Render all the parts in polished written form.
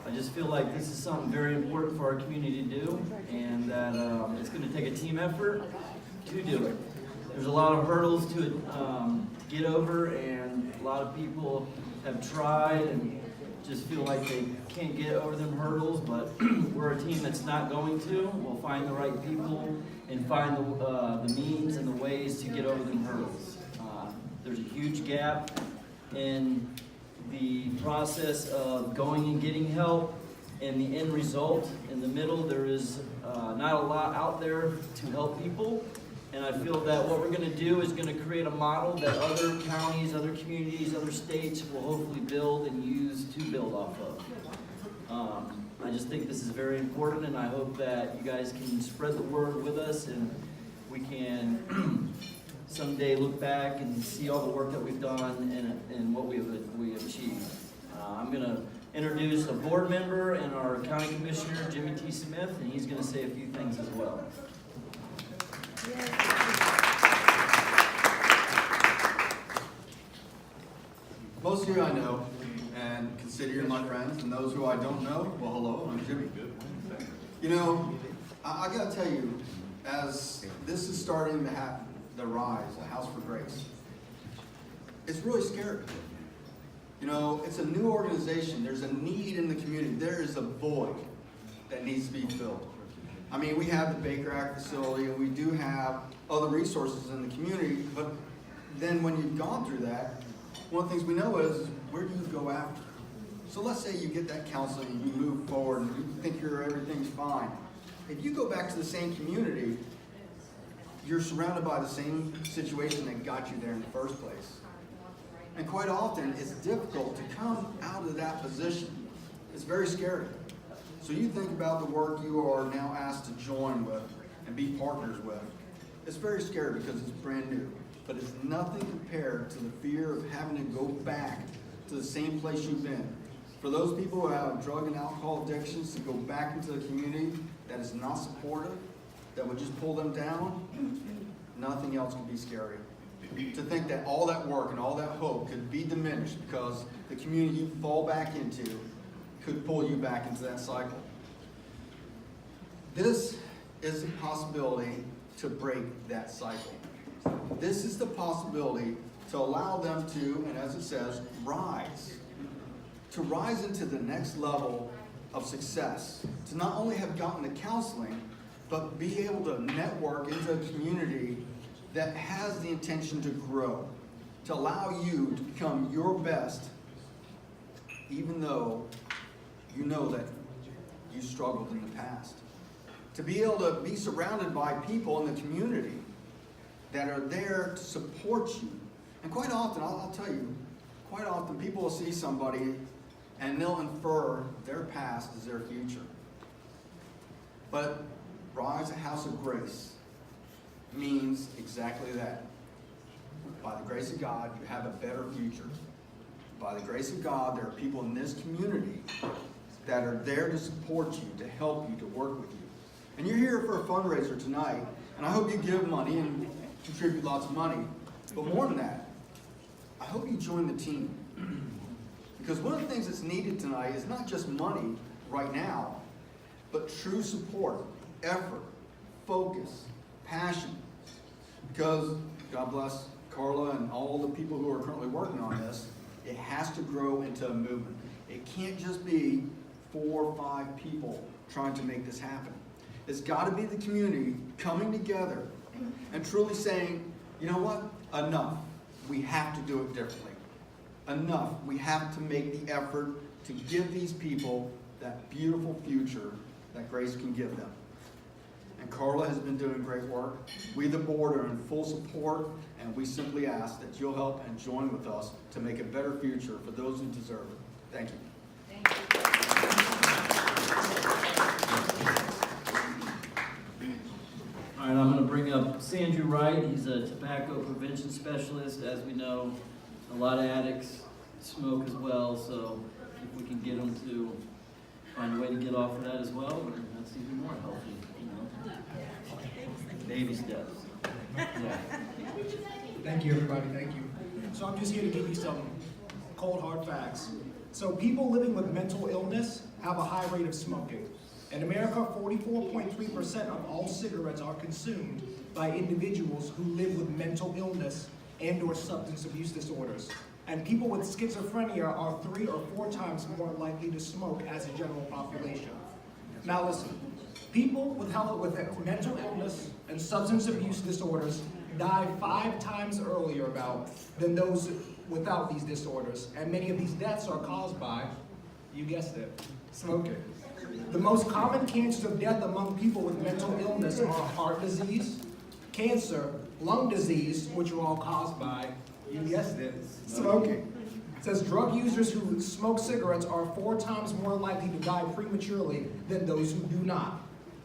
I just feel like this is something very important for our community to do, and that it's going to take a team effort to do it. There's a lot of hurdles to get over, and a lot of people have tried and just feel like they can't get over them hurdles, but we're a team that's not going to. We'll find the right people and find the means and the ways to get over them hurdles. There's a huge gap in the process of going and getting help, and the end result. In the middle, there is not a lot out there to help people, and I feel that what we're going to do is going to create a model that other counties, other communities, other states will hopefully build and use to build off of. I just think this is very important, and I hope that you guys can spread the word with us, and we can someday look back and see all the work that we've done and what we have achieved. I'm going to introduce a board member and our county commissioner, Jimmy T. Smith, and he's going to say a few things as well. Most of you I know and consider you my friends, and those who I don't know, well, hello, I'm Jimmy. You know, I got to tell you, as this is starting to happen, the rise, the House for Grace, it's really scary. You know, it's a new organization. There's a need in the community. There is a void that needs to be filled. I mean, we have the Baker Act facility, and we do have other resources in the community, but then when you've gone through that, one of the things we know is, where do you go after? So let's say you get that counseling, and you move forward, and you think everything's fine. If you go back to the same community, you're surrounded by the same situation that got you there in the first place. And quite often, it's difficult to come out of that position. It's very scary. So you think about the work you are now asked to join with and be partners with. It's very scary because it's brand new. But it's nothing compared to the fear of having to go back to the same place you've been. For those people who have drug and alcohol addictions, to go back into the community that is not supportive, that would just pull them down, nothing else could be scary. To think that all that work and all that hope could be diminished because the community you fall back into could pull you back into that cycle. This is a possibility to break that cycle. This is the possibility to allow them to, and as it says, rise. To rise into the next level of success. To not only have gotten the counseling, but be able to network into a community that has the intention to grow. To allow you to become your best, even though you know that you struggled in the past. To be able to be surrounded by people in the community that are there to support you. And quite often, I'll tell you, quite often people will see somebody and they'll infer their past as their future. But Rise, a House of Grace means exactly that. By the grace of God, you have a better future. By the grace of God, there are people in this community that are there to support you, to help you, to work with you. And you're here for a fundraiser tonight, and I hope you give money and contribute lots of money. But more than that, I hope you join the team. Because one of the things that's needed tonight is not just money right now, but true support, effort, focus, passion. Because, God bless Carla and all the people who are currently working on this, it has to grow into a movement. It can't just be 4 or 5 people trying to make this happen. It's got to be the community coming together and truly saying, you know what, enough. We have to do it differently. Enough. We have to make the effort to give these people that beautiful future that Grace can give them. And Carla has been doing great work. We, the board, are in full support, and we simply ask that you'll help and join with us to make a better future for those who deserve it. Thank you. Thank you. All right, I'm going to bring up Sandrew Wright. He's a tobacco prevention specialist. As we know, a lot of addicts smoke as well, so if we can get them to find a way to get off of that as well, that's even more healthy, you know. Baby steps. Yeah. Thank you, everybody. Thank you. So I'm just here to give you some cold, hard facts. So people living with mental illness have a high rate of smoking. In America, 44.3% of all cigarettes are consumed by individuals who live with mental illness and/or substance abuse disorders. And people with schizophrenia are 3 or 4 times more likely to smoke as a general population. Now listen, people with mental illness and substance abuse disorders die 5 times earlier than those without these disorders. And many of these deaths are caused by, you guessed it, smoking. The most common cancers of death among people with mental illness are heart disease, cancer, lung disease, which are all caused by, you guessed it, smoking. It says drug users who smoke cigarettes are 4 times more likely to die prematurely than those who do not.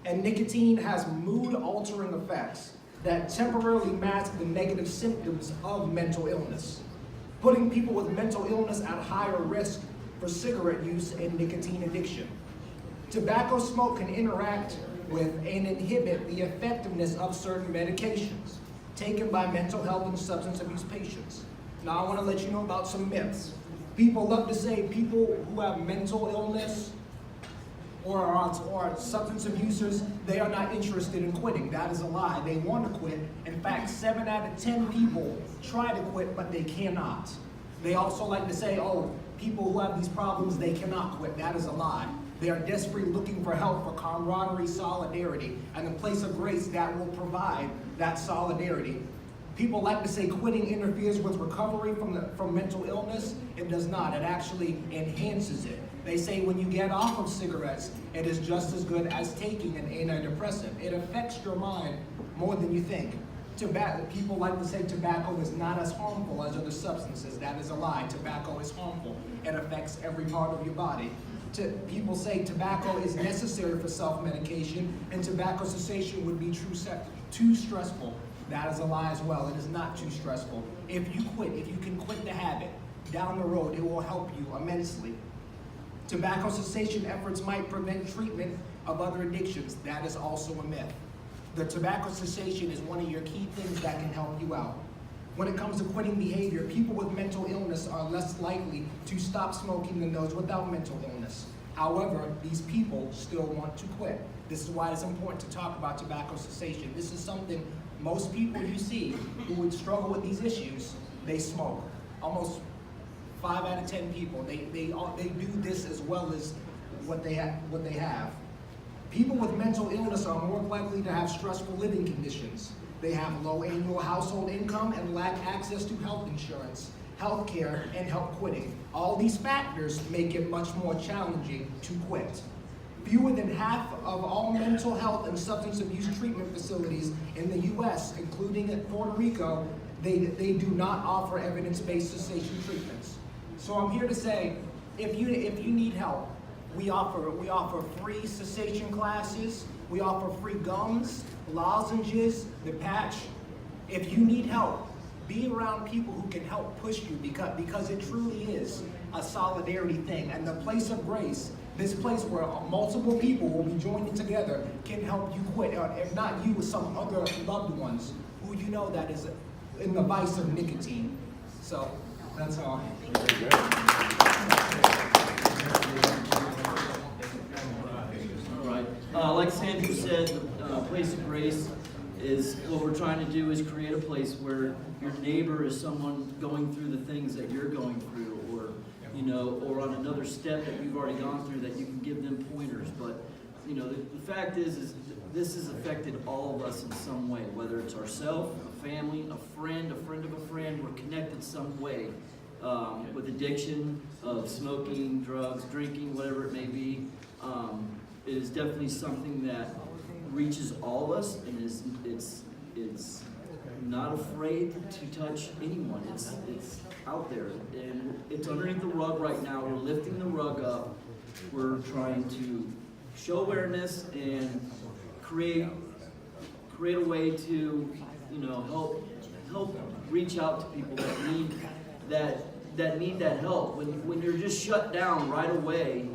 And nicotine has mood-altering effects that temporarily mask the negative symptoms of mental illness, putting people with mental illness at higher risk for cigarette use and nicotine addiction. Tobacco smoke can interact with and inhibit the effectiveness of certain medications taken by mental health and substance abuse patients. Now I want to let you know about some myths. People love to say people who have mental illness or are substance abusers, they are not interested in quitting. That is a lie. They want to quit. In fact, 7 out of 10 people try to quit, but they cannot. They also like to say, oh, people who have these problems, they cannot quit. That is a lie. They are desperately looking for help, for camaraderie, solidarity, and a place of grace that will provide that solidarity. People like to say quitting interferes with recovery from mental illness. It does not. It actually enhances it. They say when you get off of cigarettes, it is just as good as taking an antidepressant. It affects your mind more than you think. People like to say tobacco is not as harmful as other substances. That is a lie. Tobacco is harmful. It affects every part of your body. People say tobacco is necessary for self-medication and tobacco cessation would be too stressful. That is a lie as well. It is not too stressful. If you can quit the habit, down the road, it will help you immensely. Tobacco cessation efforts might prevent treatment of other addictions. That is also a myth. The tobacco cessation is one of your key things that can help you out. When it comes to quitting behavior, people with mental illness are less likely to stop smoking than those without mental illness. However, these people still want to quit. This is why it's important to talk about tobacco cessation. This is something most people you see who would struggle with these issues, they smoke. Almost 5 out of 10 people, they do this as well as what they have. People with mental illness are more likely to have stressful living conditions. They have low annual household income and lack access to health insurance, health care, and help quitting. All these factors make it much more challenging to quit. Fewer than half of all mental health and substance abuse treatment facilities in the U.S., including at Puerto Rico, they do not offer evidence-based cessation treatments. So I'm here to say, if you need help, we offer free cessation classes. We offer free gums, lozenges, the patch. If you need help, be around people who can help push you because it truly is a solidarity thing. And the place of grace, this place where multiple people will be joining together, can help you quit. Or if not you, some other loved ones who you know that is in the vice of nicotine. So that's all. Like Sandra said, Place of Grace is what we're trying to do is create a place where your neighbor is someone going through the things that you're going through, or on another step that you've already gone through that you can give them pointers. But the fact is this has affected all of us in some way, whether it's ourselves, a family, a friend of a friend. We're connected some way with addiction of smoking, drugs, drinking, whatever it may be. It is definitely something that reaches all of us, and it's not afraid to touch anyone. It's out there, and it's underneath the rug right now. We're lifting the rug up. We're trying to show awareness and create a way to help reach out to people that need that help. When you're just shut down right away,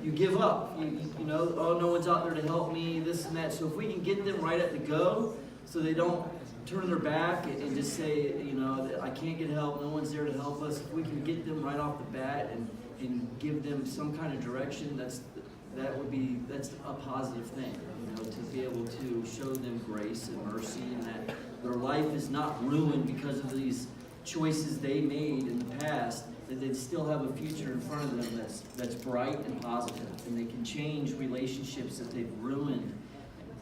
you give up. Oh, no one's out there to help me, this and that. So if we can get them right at the go, so they don't turn their back and just say, I can't get help, no one's there to help us. If we can get them right off the bat and and give them some kind of direction, that's a positive thing, you know, to be able to show them grace and mercy, and that their life is not ruined because of these choices they made in the past, that they still have a future in front of them that's bright and positive, and they can change relationships that they've ruined,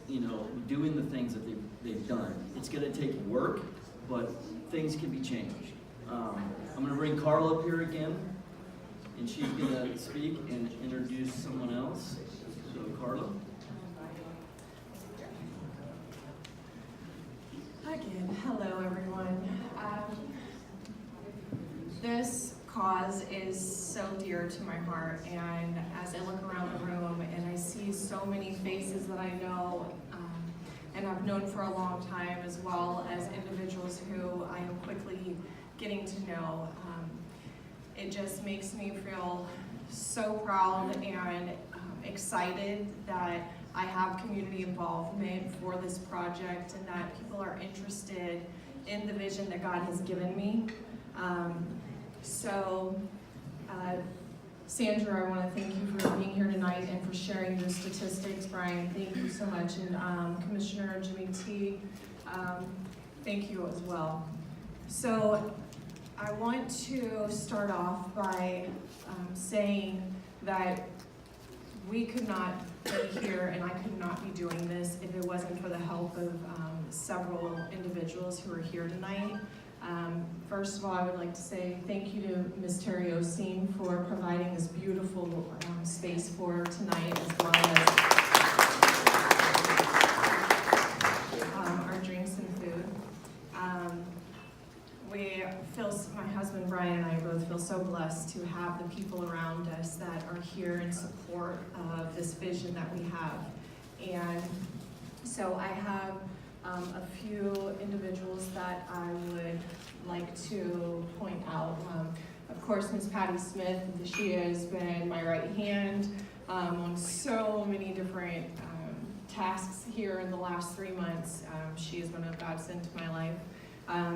you know, doing the things that they've done. It's gonna take work, but things can be changed. I'm gonna bring Carla up here again, and she's gonna speak and introduce someone else. So Carla. Again, hello everyone. This cause is so dear to my heart, and as I look around the room and I see so many faces that I know and I've known for a long time, as well as individuals who I am quickly getting to know, it just makes me feel so proud and excited that I have community involvement for this project and that people are interested in the vision that God has given me. Sandra, I want to thank you for being here tonight and for sharing your statistics. Brian, thank you so much. And Commissioner Jimmy T, thank you as well. So I want to start off by saying that we could not be here and I could not be doing this if it wasn't for the help of several individuals who are here tonight. First of all, I would like to say thank you to Ms. Terry Osteen for providing this beautiful space for tonight, as well as our drinks and food. My husband Brian and I both feel so blessed to have the people around us that are here in support of this vision that we have. And so I have a few individuals that I would like to point out. Of course, Ms. Patty Smith, she has been my right hand on so many different tasks here in the last 3 months. She has been a godsend to my life.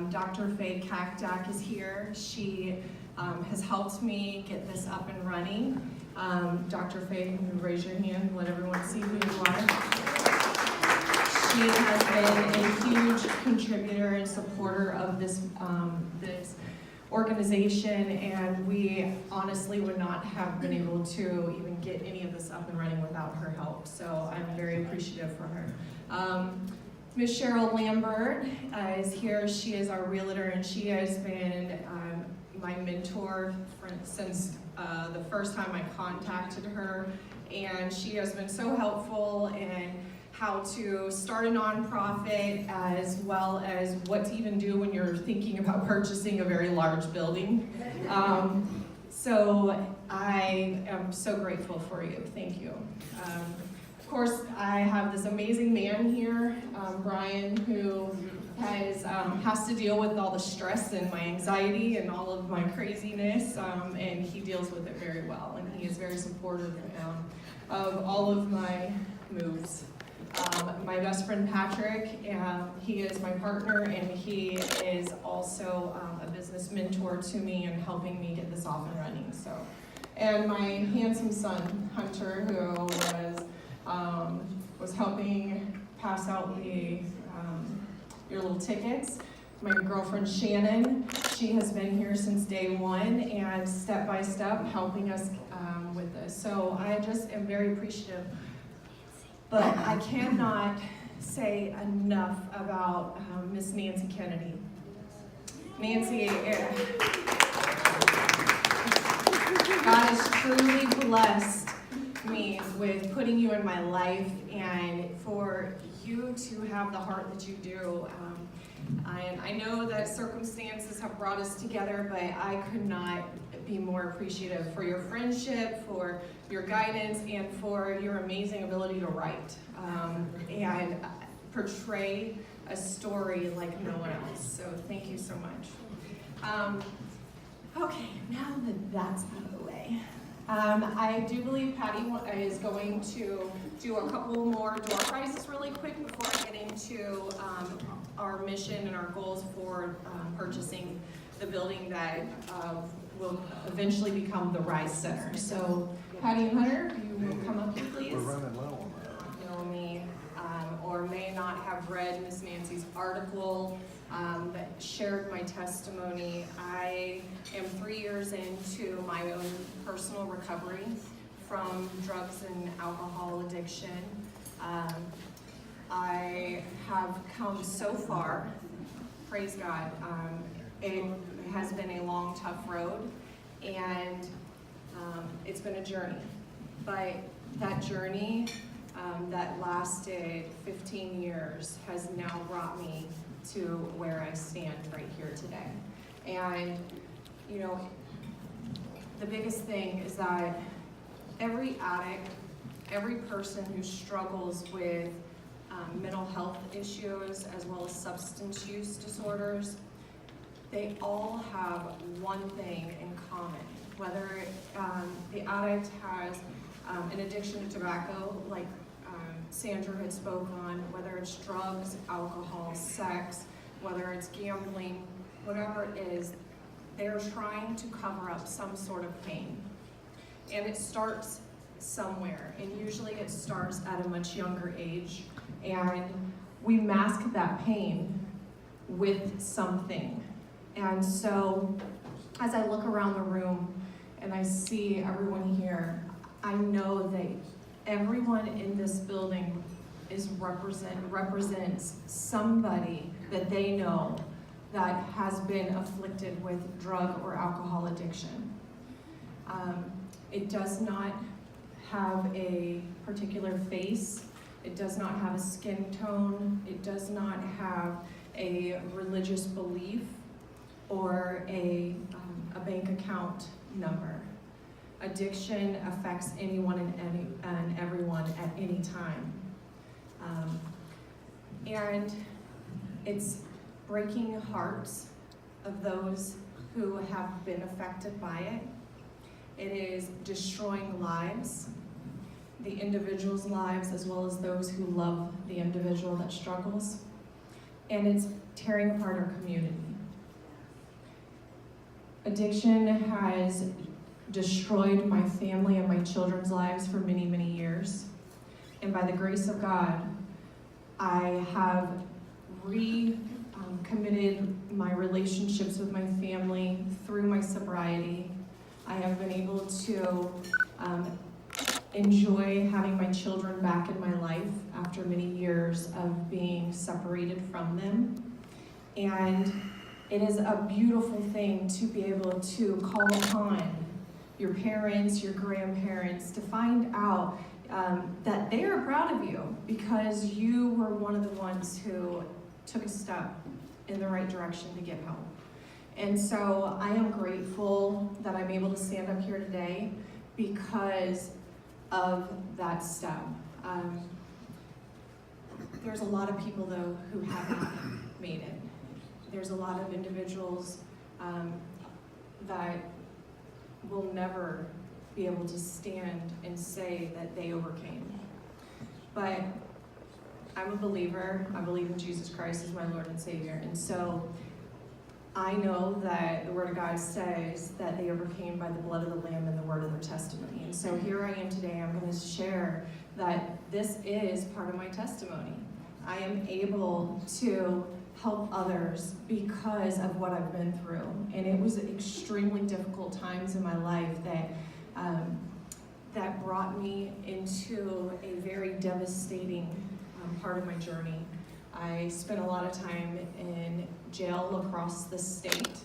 Dr. Faye Kakdak is here. She has helped me get this up and running. Dr. Faye, can you raise your hand and let everyone see who you are? She has been a huge contributor and supporter of this organization, and we honestly would not have been able to even get any of this up and running without her help. So I'm very appreciative for her. Ms. Cheryl Lambert is here. She is our realtor, and she has been my mentor since the first time I contacted her, and she has been so helpful in how to start a nonprofit, as well as what to even do when you're thinking about purchasing a very large building. So I am so grateful for you. Thank you. Of course, I have this amazing man here, Brian, who has to deal with all the stress and my anxiety and all of my craziness, and he deals with it very well, and he is very supportive of all of my moves. My best friend Patrick, he is my partner, and he is also a business mentor to me and helping me get this off and running. So, and my handsome son Hunter, who was helping pass out your little tickets. My girlfriend Shannon, she has been here since day one and step by step helping us with this. So I just am very appreciative. But I cannot say enough about Miss Nancy Kennedy. Nancy, God has truly blessed me with putting you in my life, and for you to have the heart that you do. I know that circumstances have brought us together, but I could not be more appreciative for your friendship, for your guidance, and for your amazing ability to write and portray a story like no one else. So thank you so much. Okay, now that that's out of the way, I do believe Patty is going to do a couple more door prizes really quick before I get into our mission and our goals for purchasing the building that will eventually become the Rise Center. So Patty and Hunter, if you will come up here, please. We're running low on that. Know me, or may not have read Miss Nancy's article that shared my testimony. I am 3 years into my own personal recovery from drugs and alcohol addiction. I have come so far, praise God. It has been a long, tough road, and it's been a journey. But that journey that lasted 15 years has now brought me to where I stand right here today. And, you know, the biggest thing is that every addict, every person who struggles with mental health issues as well as substance use disorders, they all have one thing in common. Whether the addict has an addiction to tobacco, like Sandra had spoke on, whether it's drugs, alcohol, sex, whether it's gambling, whatever it is, they're trying to cover up some sort of pain. And it starts somewhere, and usually it starts at a much younger age, and we mask that pain with something. And so, as I look around the room and I see everyone here, I know that everyone in this building represents somebody that they know that has been afflicted with drug or alcohol addiction. It does not have a particular face. It does not have a skin tone. It does not have a religious belief or a bank account number. Addiction affects anyone and everyone at any time. And it's breaking hearts of those who have been affected by it. It is destroying lives, the individual's lives as well as those who love the individual that struggles. And it's tearing apart our community. Addiction has destroyed my family and my children's lives for many, many years. And by the grace of God, I have recommitted my relationships with my family through my sobriety. I have been able to enjoy having my children back in my life after many years of being separated from them. And it is a beautiful thing to be able to call upon your parents, your grandparents, to find out that they are proud of you because you were one of the ones who took a step in the right direction to get help. And so I am grateful that I'm able to stand up here today because of that step. There's a lot of people, though, who have not made it. There's a lot of individuals that will never be able to stand and say that they overcame. But I'm a believer. I believe in Jesus Christ as my Lord and Savior. And so I know that the Word of God says that they overcame by the blood of the Lamb and the word of their testimony. And so here I am today. I'm going to share that this is part of my testimony. I am able to help others because of what I've been through. And it was extremely difficult times in my life that brought me into a very devastating part of my journey. I spent a lot of time in jail across the state,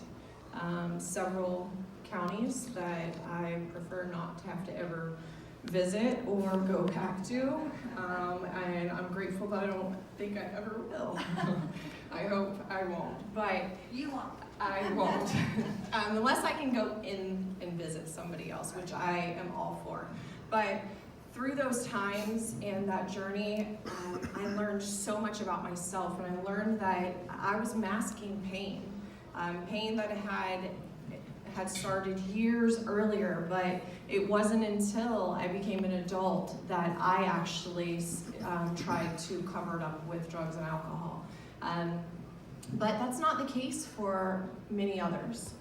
several counties that I prefer not to have to ever visit or go back to, and I'm grateful that I don't think I ever will. I hope I won't, but You won't. I won't, unless I can go in and visit somebody else, which I am all for. But through those times and that journey, I learned so much about myself, and I learned that I was masking pain, pain that had started years earlier, but it wasn't until I became an adult that I actually tried to cover it up with drugs and alcohol. But that's not the case for many others.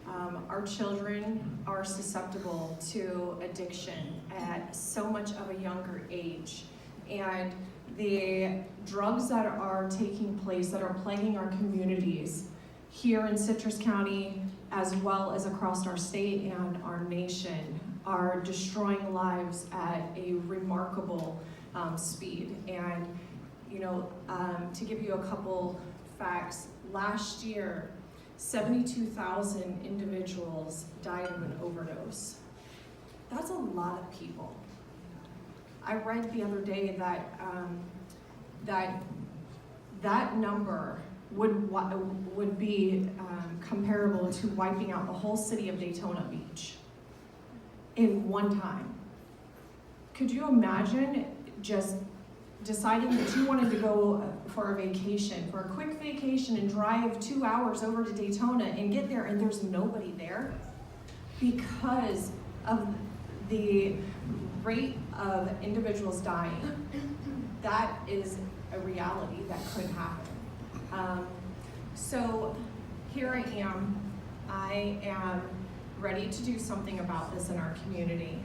Our children are susceptible to addiction at so much of a younger age. And the drugs that are taking place, that are plaguing our communities here in Citrus County, as well as across our state and our nation, are destroying lives at a remarkable speed. And, you know, to give you a couple facts, last year, 72,000 individuals died of an overdose. That's a lot of people. I read the other day that that number would be comparable to wiping out the whole city of Daytona Beach in one time. Could you imagine just deciding that you wanted to go for a vacation, for a quick vacation, and drive 2 hours over to Daytona and get there and there's nobody there because of the rate of individuals dying? That is a reality that could happen. So here I am. I am ready to do something about this in our community.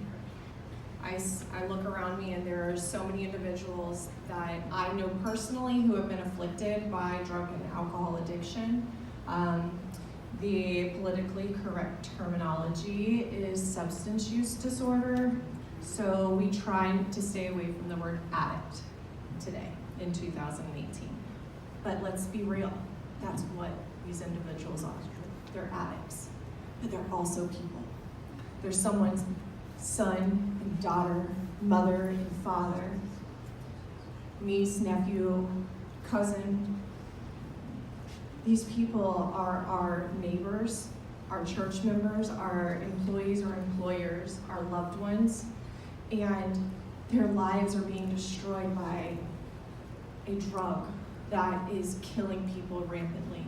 I look around me and there are so many individuals that I know personally who have been afflicted by drug and alcohol addiction. The politically correct terminology is substance use disorder, so we try to stay away from the word addict today in 2018. But let's be real, that's what these individuals are. They're addicts, but they're also people. They're someone's son and daughter, mother and father, niece, nephew, cousin. These people are our neighbors, our church members, our employees or employers, our loved ones, and their lives are being destroyed by a drug that is killing people rampantly.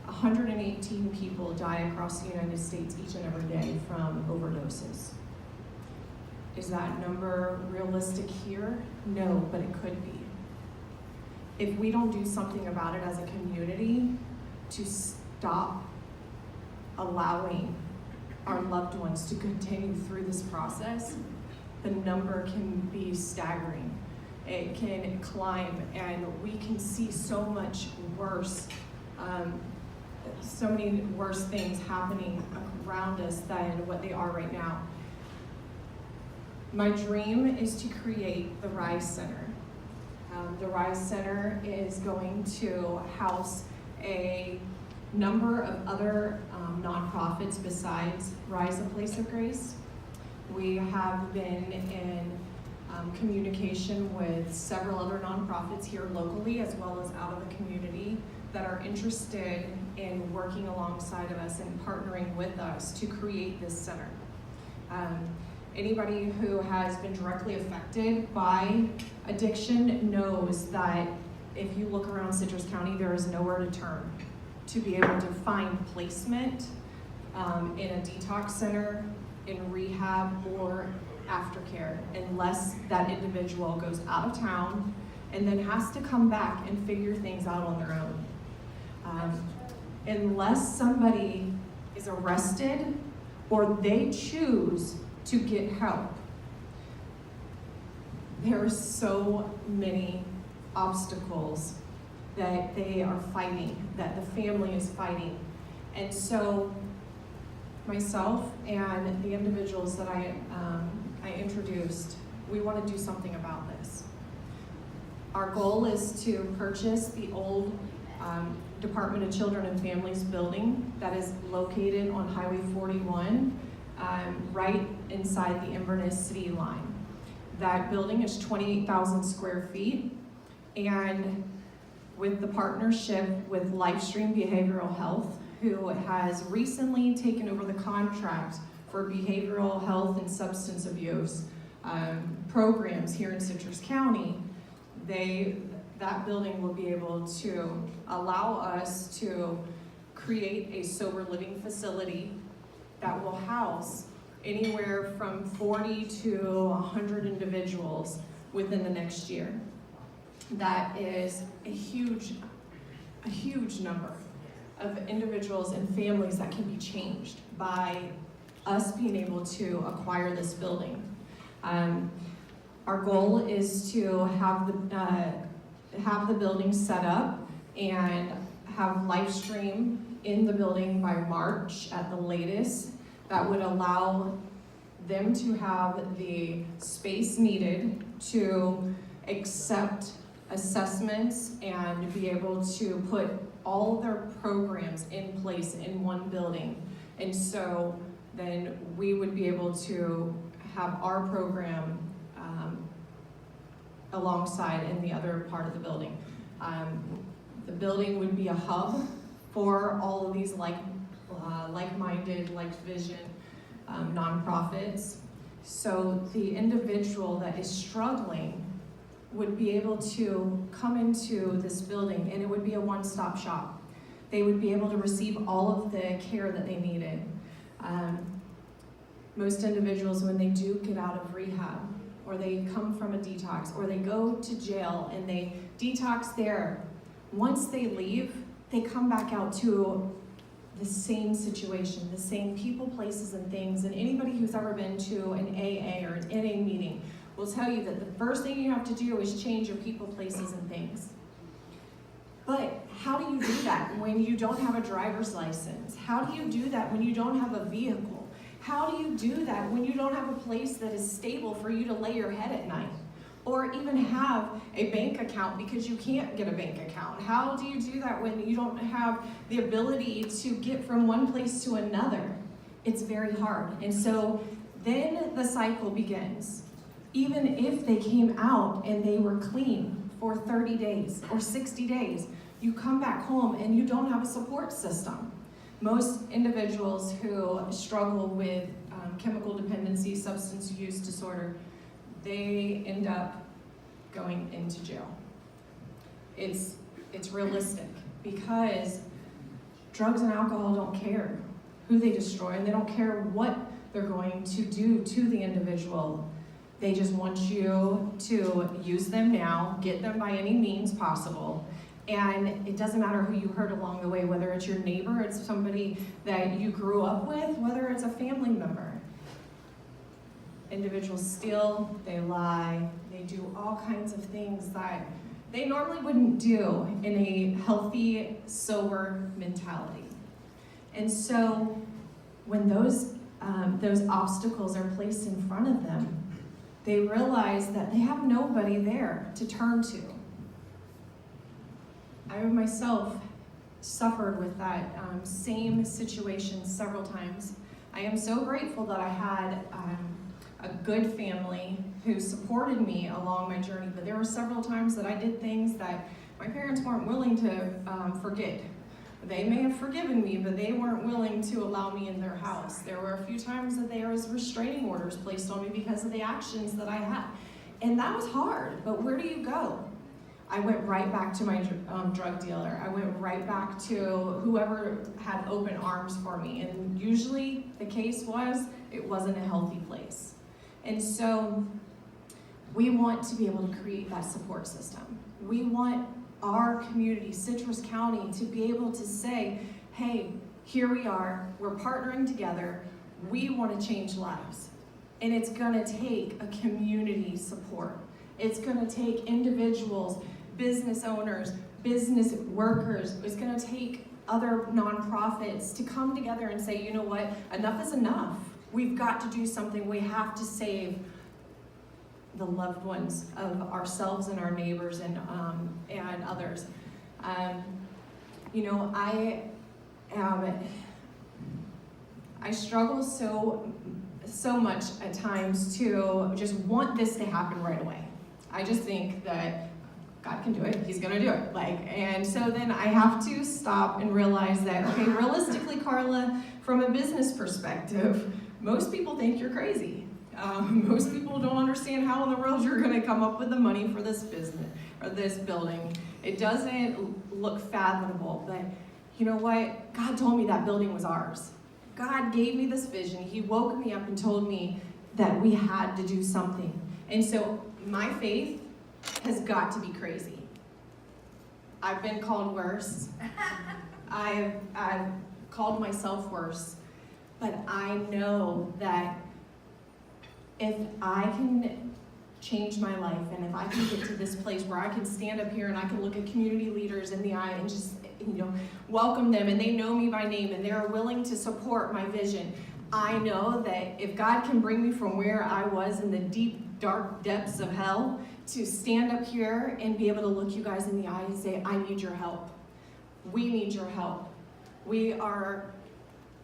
118 people die across the United States each and every day from overdoses. Is that number realistic here? No, but it could be. If we don't do something about it as a community to stop allowing our loved ones to continue through this process, the number can be staggering. It can climb, and we can see so much worse, so many worse things happening around us than what they are right now. My dream is to create the Rise Center. The Rise Center is going to house a number of other nonprofits besides Rise a Place of Grace. We have been in communication with several other nonprofits here locally as well as out of the community that are interested in working alongside of us and partnering with us to create this center. Anybody who has been directly affected by addiction knows that if you look around Citrus County, there is nowhere to turn to be able to find placement in a detox center, in rehab, or aftercare, unless that individual goes out of town and then has to come back and figure things out on their own. Unless somebody is arrested or they choose to get help, there are so many obstacles that they are fighting, that the family is fighting. And so myself and the individuals that I introduced, we want to do something about this. Our goal is to purchase the old Department of Children and Families building that is located on Highway 41, right inside the Inverness city line. That building is 28,000 square feet, and with the partnership with Lifestream Behavioral Health, who has recently taken over the contract for behavioral health and substance abuse programs here in Citrus County, that building will be able to allow us to create a sober living facility that will house anywhere from 40 to 100 individuals within the next year. That is a huge number of individuals and families that can be changed by us being able to acquire this building. Our goal is to have the building set up and have live stream in the building by March at the latest. That would allow them to have the space needed to accept assessments and be able to put all their programs in place in one building. And so then we would be able to have our program alongside in the other part of the building. The building would be a hub for all of these like-minded, like vision nonprofits. So the individual that is struggling would be able to come into this building, and it would be a one-stop shop. They would be able to receive all of the care that they needed. Most individuals, when they do get out of rehab, or they come from a detox, or they go to jail and they detox there, once they leave, they come back out to the same situation, the same people, places, and things. And anybody who's ever been to an AA or an NA meeting will tell you that the first thing you have to do is change your people, places, and things. But how do you do that when you don't have a driver's license? How do you do that when you don't have a vehicle? How do you do that when you don't have a place that is stable for you to lay your head at night? Or even have a bank account because you can't get a bank account? How do you do that when you don't have the ability to get from one place to another? It's very hard. And so then the cycle begins. Even if they came out and they were clean for 30 days or 60 days, you come back home and you don't have a support system. Most individuals who struggle with chemical dependency, substance use disorder, they end up going into jail. It's realistic because drugs and alcohol don't care who they destroy, and they don't care what they're going to do to the individual. They just want you to use them now, get them by any means possible, and it doesn't matter who you hurt along the way, whether it's your neighbor, it's somebody that you grew up with, whether it's a family member. Individuals steal, they lie, they do all kinds of things that they normally wouldn't do in a healthy, sober mentality. And so when those obstacles are placed in front of them, they realize that they have nobody there to turn to. I myself suffered with that same situation several times. I am so grateful that I had a good family who supported me along my journey, but there were several times that I did things that my parents weren't willing to forget. They may have forgiven me, but they weren't willing to allow me in their house. There were a few times that there was restraining orders placed on me because of the actions that I had. And that was hard, but where do you go? I went right back to my drug dealer. I went right back to whoever had open arms for me. And usually the case was, it wasn't a healthy place. And so we want to be able to create that support system. We want our community, Citrus County, to be able to say, hey, here we are, we're partnering together, we want to change lives. And it's gonna take a community support. It's gonna take individuals, business owners, business workers. It's gonna take other nonprofits to come together and say, you know what, enough is enough. We've got to do something. We have to save the loved ones of ourselves and our neighbors and others. You know, I struggle so much at times to just want this to happen right away. I just think that God can do it, He's gonna do it. And so then I have to stop and realize that, okay, realistically, Carla, from a business perspective, most people think you're crazy. Most people don't understand how in the world you're gonna come up with the money for this business or this building. It doesn't look fathomable, but you know what? God told me that building was ours. God gave me this vision. He woke me up and told me that we had to do something. And so my faith has got to be crazy. I've been called worse. I've called myself worse, but I know that if I can change my life and if I can get to this place where I can stand up here and I can look at community leaders in the eye and just, welcome them, and they know me by name and they're willing to support my vision, I know that if God can bring me from where I was in the deep, dark depths of hell to stand up here and be able to look you guys in the eye and say, I need your help. We need your help. We want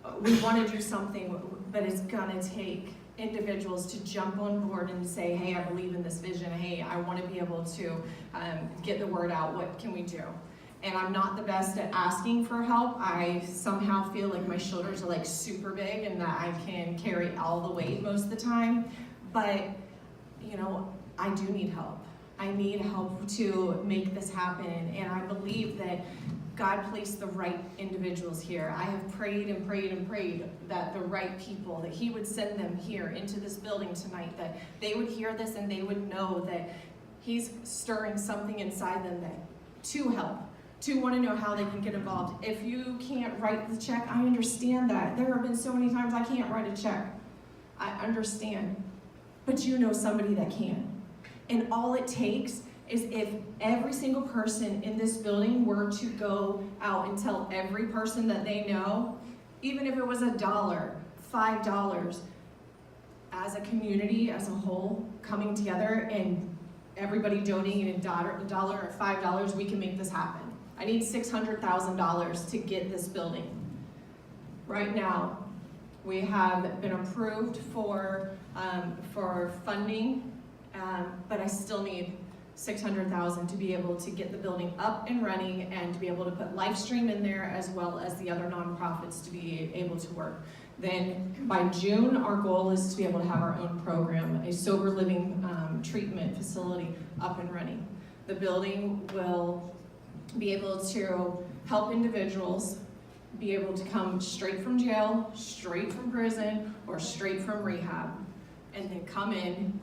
to do something, but it's gonna take individuals to jump on board and say, hey, I believe in this vision. Hey, I want to be able to get the word out. What can we do? And I'm not the best at asking for help. I somehow feel like my shoulders are like super big and that I can carry all the weight most of the time. But, I do need help. I need help to make this happen. And I believe that God placed the right individuals here. I have prayed and prayed and prayed that the right people, that He would send them here into this building tonight, that they would hear this and they would know that He's stirring something inside them to help, to want to know how they can get involved. If you can't write the check, I understand that. There have been so many times I can't write a check. I understand. But you know somebody that can. And all it takes is if every single person in this building were to go out and tell every person that they know, even if it was $1, $5, as a community, as a whole, coming together and everybody donating $1 or $5, we can make this happen. I need $600,000 to get this building. Right now, we have been approved for funding, but I still need $600,000 to be able to get the building up and running and to be able to put Livestream in there as well as the other nonprofits to be able to work. Then by June, our goal is to be able to have our own program, a sober living treatment facility up and running. The building will be able to help individuals be able to come straight from jail, straight from prison, or straight from rehab, and then come in,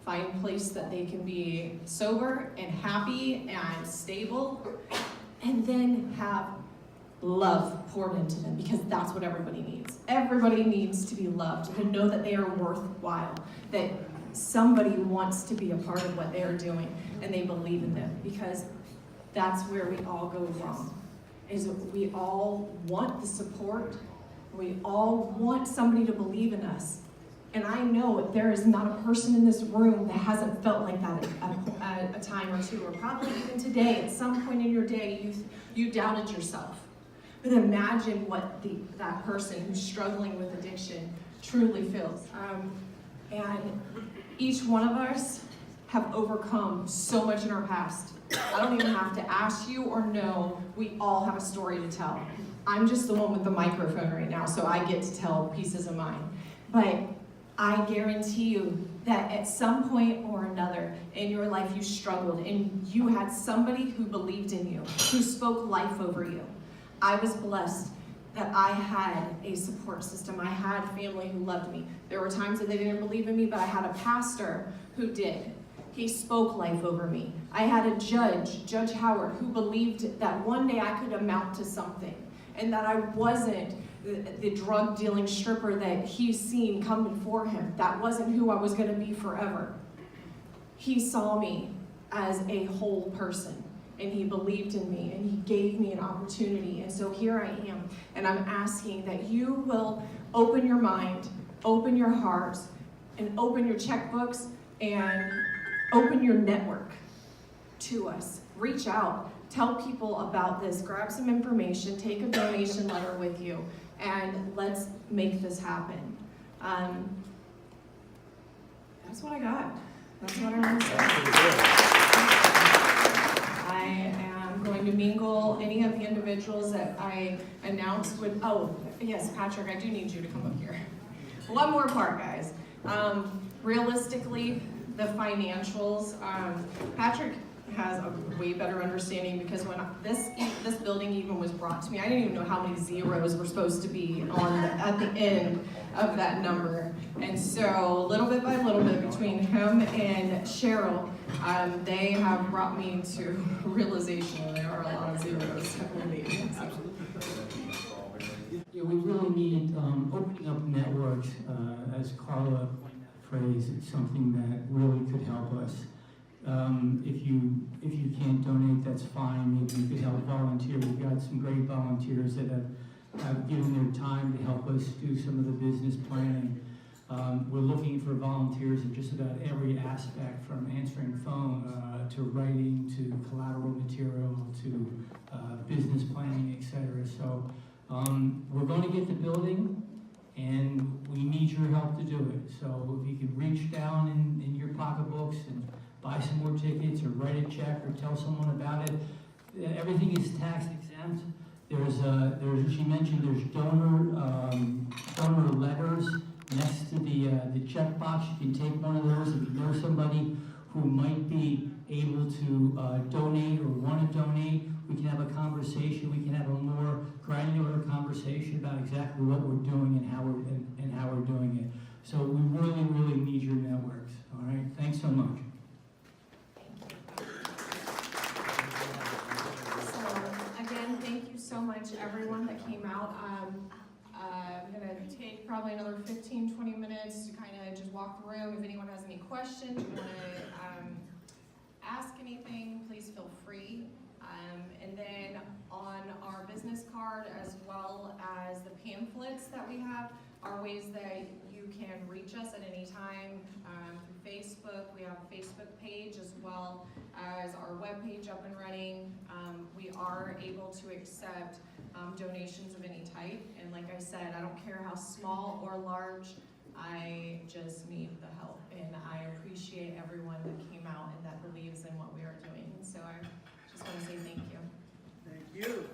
find a place that they can be sober and happy and stable, and then have love poured into them, because that's what everybody needs. Everybody needs to be loved, to know that they are worthwhile, that somebody wants to be a part of what they are doing, and they believe in them, because that's where we all go wrong, is we all want the support, we all want somebody to believe in us. And I know there is not a person in this room that hasn't felt like that a time or two, or probably even today, at some point in your day, you doubted yourself. But imagine what that person who's struggling with addiction truly feels. And each one of us have overcome so much in our past. I don't even have to ask you or know, we all have a story to tell. I'm just the one with the microphone right now, so I get to tell pieces of mine. But I guarantee you that at some point or another in your life you struggled and you had somebody who believed in you, who spoke life over you. I was blessed that I had a support system. I had family who loved me. There were times that they didn't believe in me, but I had a pastor who did. He spoke life over me. I had a judge, Judge Howard, who believed that one day I could amount to something and that I wasn't the drug dealing stripper that he's seen come before him. That wasn't who I was going to be forever. He saw me as a whole person, and he believed in me, and he gave me an opportunity. And so here I am, and I'm asking that you will open your mind, open your hearts, and open your checkbooks, and open your network to us. Reach out, tell people about this, grab some information, take a donation letter with you, and let's make this happen. That's what I got. That's what I want to say. I am going to mingle any of the individuals that I announced with, oh, yes, Patrick, I do need you to come up here. One more part, guys. Realistically, the financials, Patrick has a way better understanding, because when this building even was brought to me, I didn't even know how many zeros were supposed to be at the end of that number. And so little bit by little bit between him and Cheryl, they have brought me to realization there are a lot of zeros that we need. Yeah, we really need opening up networks, as Carla phrased, it's something that really could help us. If you can't donate, that's fine. Maybe you could help volunteer. We've got some great volunteers that have given their time to help us do some of the business planning. We're looking for volunteers in just about every aspect, from answering phone to writing to collateral material to business planning, etc. So we're going to get the building, and we need your help to do it. So if you could reach down in your pocketbooks and buy some more tickets, or write a check, or tell someone about it. Everything is tax exempt. There's she mentioned, there's donor letters next to the check box. You can take one of those if you know somebody who might be able to donate or want to donate. We can have a conversation. We can have a more granular conversation about exactly what we're doing and how we're doing it. So we really, really need your networks. All right. Thanks so much. Thank you so much, everyone that came out. I'm going to take probably another 15, 20 minutes to kind of just walk the room. If anyone has any questions, you want to ask anything, please feel free. And then on our business card, as well as the pamphlets that we have, are ways that you can reach us at any time through Facebook. We have a Facebook page, as well as our webpage up and running. We are able to accept donations of any type, and like I said, I don't care how small or large, I just need the help, and I appreciate everyone that came out and that believes in what we are doing. So I just want to say thank you. Thank you.